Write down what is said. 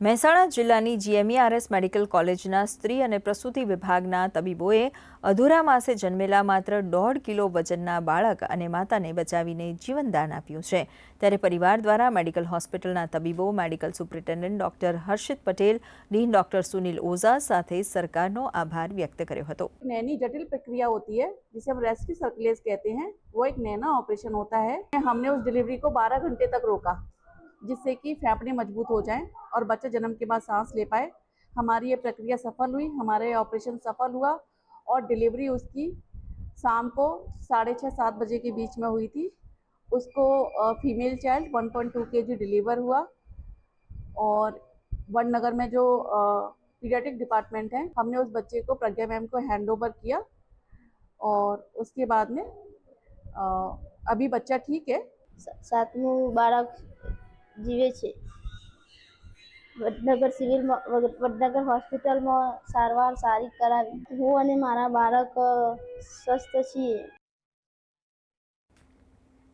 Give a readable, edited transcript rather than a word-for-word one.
મહેસાણા જિલ્લાની GMERS medical કોલેજના સ્ત્રી અને પ્રસૂતિ વિભાગના તબીબોએ અધૂરા માસે જન્મેલા માત્ર 1.5 કિલો વજનના બાળક અને માતાને બચાવીને જીવનદાન આપ્યું છે। ત્યારે પરિવાર દ્વારા મેડિકલ હોસ્પિટલના તબીબો, મેડિકલ સુપ્રિન્ટેન્ડન્ટ ડોક્ટર હર્ષિત પટેલ, ડીન ડોક્ટર સુनील ओझा સાથે સરકારનો આભાર વ્યક્ત કર્યો હતો। नैनी जटिल प्रक्रिया होती है जिसे हम रेस्क्यू सर्कुलेस कहते हैं। वो एक नैना ऑपरेशन होता है। हमने उस डिलीवरी को 12 घंटे तक रोका जिससे कि फेफड़े मजबूत हो जाएं और बच्चा जन्म के बाद सांस ले पाए। हमारी ये प्रक्रिया सफल हुई, हमारा ये ऑपरेशन सफल हुआ और डिलीवरी उसकी शाम को 6:30-7 बजे के बीच में हुई थी। उसको फीमेल चाइल्ड 1.2 kg डिलीवर हुआ और वडनगर में जो पीडियाट्रिक डिपार्टमेंट है, हमने उस बच्चे को प्रज्ञा मैम को हैंड ओवर किया और उसके बाद में अभी बच्चा ठीक है। सातमू बाळक जीवे छे। वडनगर वडनगर હોસ્પિટલમાં સારવાર સારી કરાવી। હું અને મારા બાળક સ્વસ્થ છીએ।